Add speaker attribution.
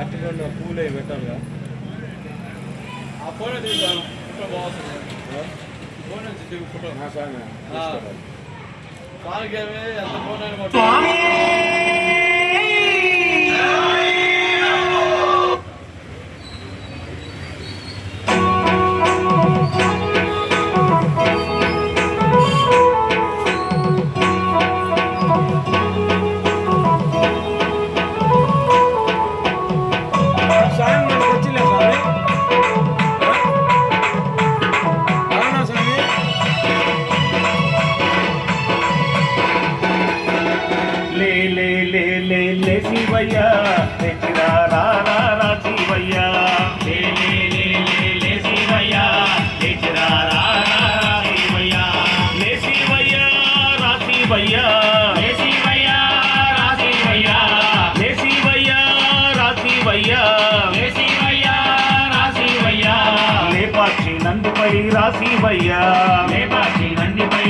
Speaker 1: అట్టిగా పూలే పెట్టాలిగా ఆ ఫోటో తీద్దాం ఫోటో బాగుంటుంది ఫోన్ నుంచి దిగు ఫోటో పాలకేమి ఎంత ఫోన్ అయినా
Speaker 2: ले शिवैया तेरा रा रा रा शिवैया ले शिवैया तेरा रा रा रा शिवैया ले शिवैया रा शिवैया ले शिवैया रा शिवैया ले शिवैया रा शिवैया ले शिवैया रा शिवैया ले पाक्षी नंदी पै रा शिवैया ले पाक्षी नंदी पै